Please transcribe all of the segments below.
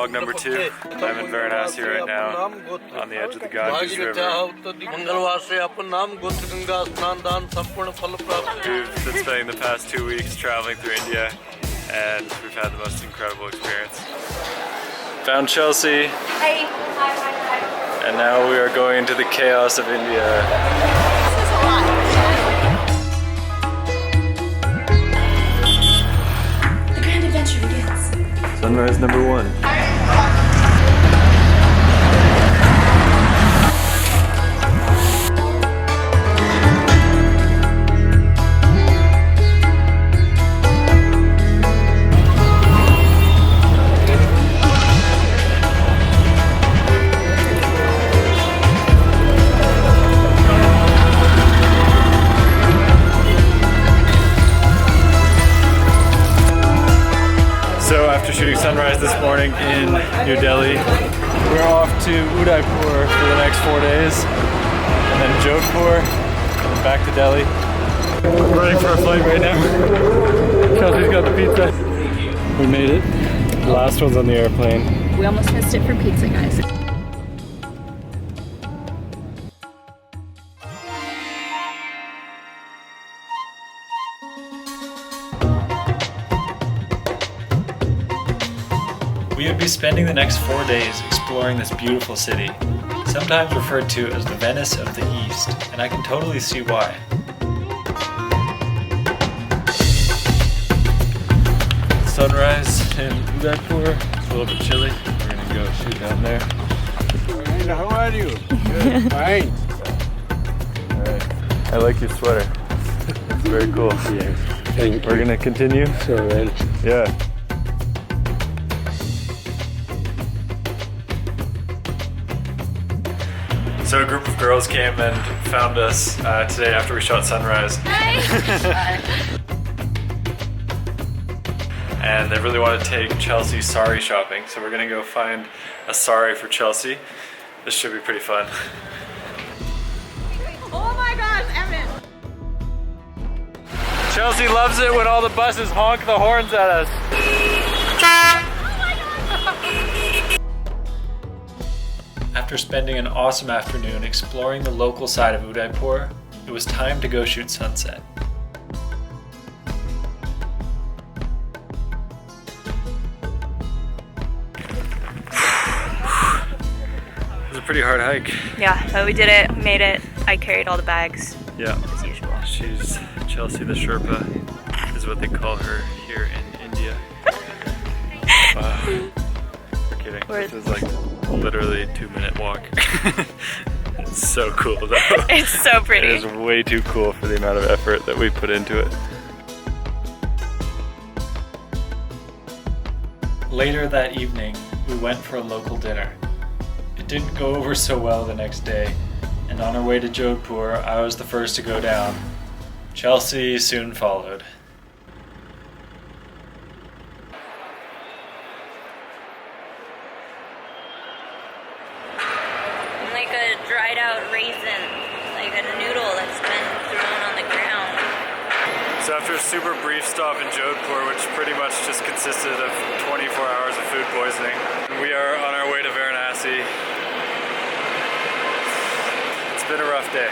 vlog number 2. I'm in Varanasi right now, on the edge of the Ganges River. We've been spending the past 2 weeks traveling through India, and we've had the most incredible experience. Found Chelsea. Hi. And now we are going into the chaos of India. This is a lot. The grand adventure begins. Sunrise number 1. So after shooting sunrise this morning in New Delhi, we're off to Udaipur for the next 4 days, and then Jodhpur, and back to Delhi. We're running for a flight right now. Chelsea's got the pizza. We made it. The last one's on the airplane. We almost missed it for pizza, guys. We would be spending the next 4 days exploring this beautiful city, sometimes referred to as the Venice of the East, and I can totally see why. Sunrise in Udaipur. It's a little bit chilly. We're gonna go shoot down there. How are you? Good, fine. Alright. I like your sweater. It's very cool. Yes, thank you. We're gonna continue. So well. Yeah. So a group of girls came and found us today after we shot sunrise. Hi. And they really want to take Chelsea sari shopping, so we're gonna go find a sari for Chelsea. This should be pretty fun. Oh my gosh, Emmett. Chelsea loves it when all the buses honk the horns at us. After spending an awesome afternoon exploring the local side of Udaipur, it was time to go shoot sunset. It was a pretty hard hike. Yeah, but we did it, made it. I carried all the bags. Yeah. As usual. She's Chelsea the Sherpa, is what they call her here in India. We're kidding. This is like literally a 2-minute walk. It's so cool though. It's so pretty. It is way too cool for the amount of effort that we put into it. Later that evening, we went for a local dinner. It didn't go over so well the next day, and on our way to Jodhpur, I was the first to go down. Chelsea soon followed. Like a dried out raisin, like a noodle that's been thrown on the ground. So after a super brief stop in Jodhpur, which pretty much just consisted of 24 hours of food poisoning, we are on our way to Varanasi. It's been a rough day.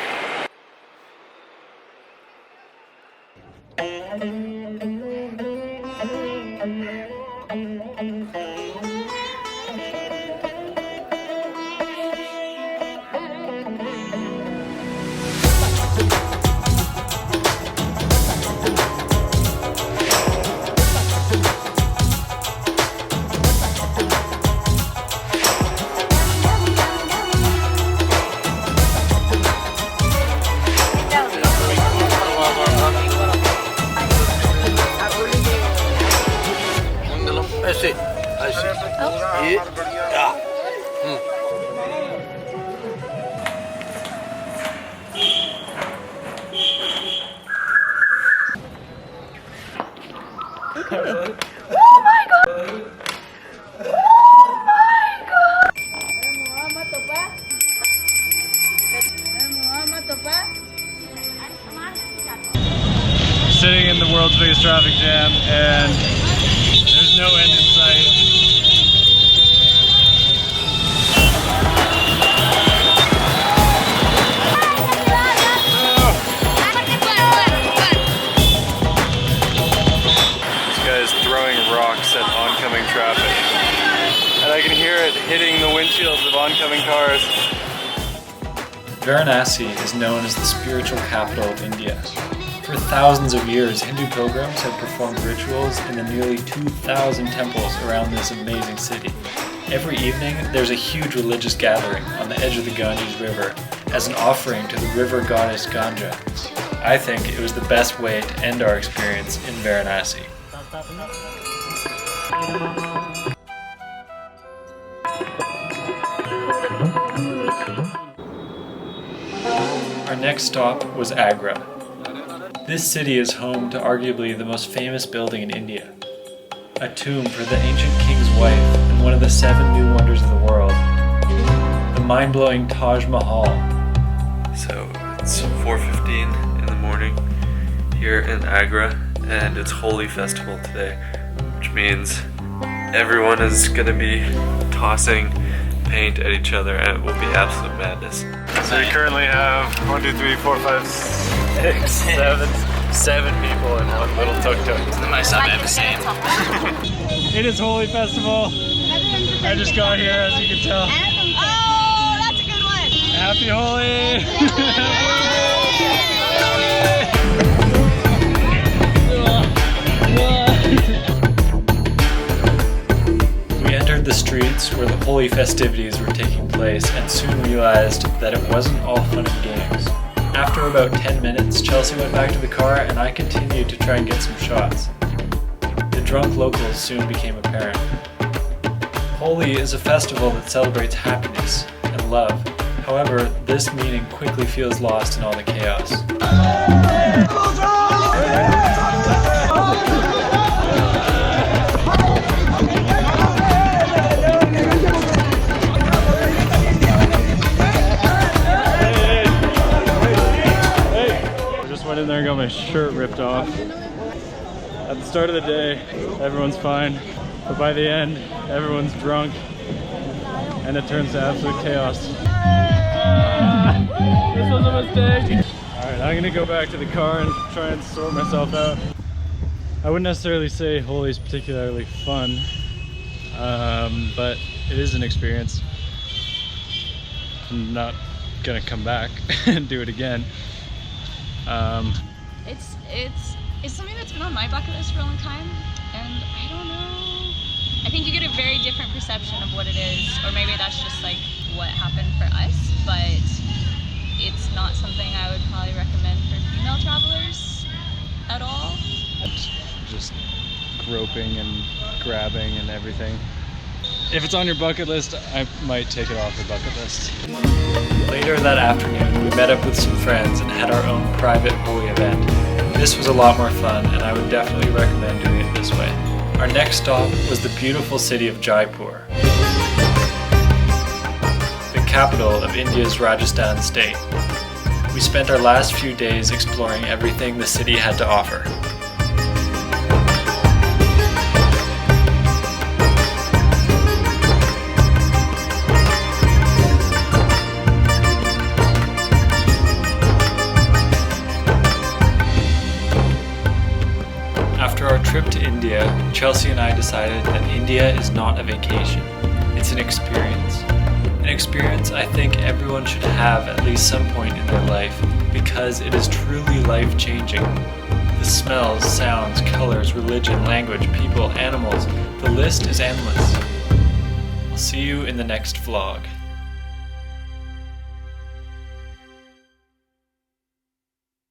Oh my god! Oh my god! Sitting in the world's biggest traffic jam, and there's no end in sight. start hitting the windshields of oncoming cars. Varanasi is known as the spiritual capital of India. For thousands of years, Hindu pilgrims have performed rituals in the nearly 2,000 temples around this amazing city. Every evening, there's a huge religious gathering on the edge of the Ganges River as an offering to the river goddess Ganga. I think it was the best way to end our experience in Varanasi. Our next stop was Agra. This city is home to arguably the most famous building in India, a tomb for the ancient king's wife and one of the 7 new wonders of the world, the mind-blowing Taj Mahal. So it's 4:15 in the morning here in Agra, and it's Holi Festival today, which means everyone is going to be tossing paint at each other, and it will be absolute madness. So you currently have 1, 2, 3, 4, 5, 6, 7 people in one little tuk-tuk. The most I've ever seen. It is Holi Festival. I just got here, as you can tell. Oh, that's a good one. Happy Holi! We entered the streets where the Holi festivities were taking place and soon realized that it wasn't all fun and games. After about 10 minutes, Chelsea went back to the car and I continued to try and get some shots. The drunk locals soon became apparent. Holi is a festival that celebrates happiness and love. However, this meaning quickly feels lost in all the chaos. In there and got my shirt ripped off. At the start of the day, everyone's fine, but by the end, everyone's drunk, and it turns to absolute chaos. This was a mistake. Alright, I'm gonna go back to the car and try and sort myself out. I wouldn't necessarily say Holi is particularly fun, but it is an experience. I'm not gonna come back and do it again. It's something that's been on my bucket list for a long time, and I don't know. I think you get a very different perception of what it is, or maybe that's just like what happened for us, but it's not something I would probably recommend for female travelers at all. Just groping and grabbing and everything. If it's on your bucket list, I might take it off the bucket list. Later that afternoon, we met up with some friends and had our own private Holi event. This was a lot more fun, and I would definitely recommend doing it this way. Our next stop was the beautiful city of Jaipur, the capital of India's Rajasthan state. We spent our last few days exploring everything the city had to offer. After our trip to India, Chelsea and I decided that India is not a vacation. It's an experience. An experience I think everyone should have at least some point in their life because it is truly life-changing. The smells, sounds, colors, religion, language, people, animals, the list is endless. I'll see you in the next vlog.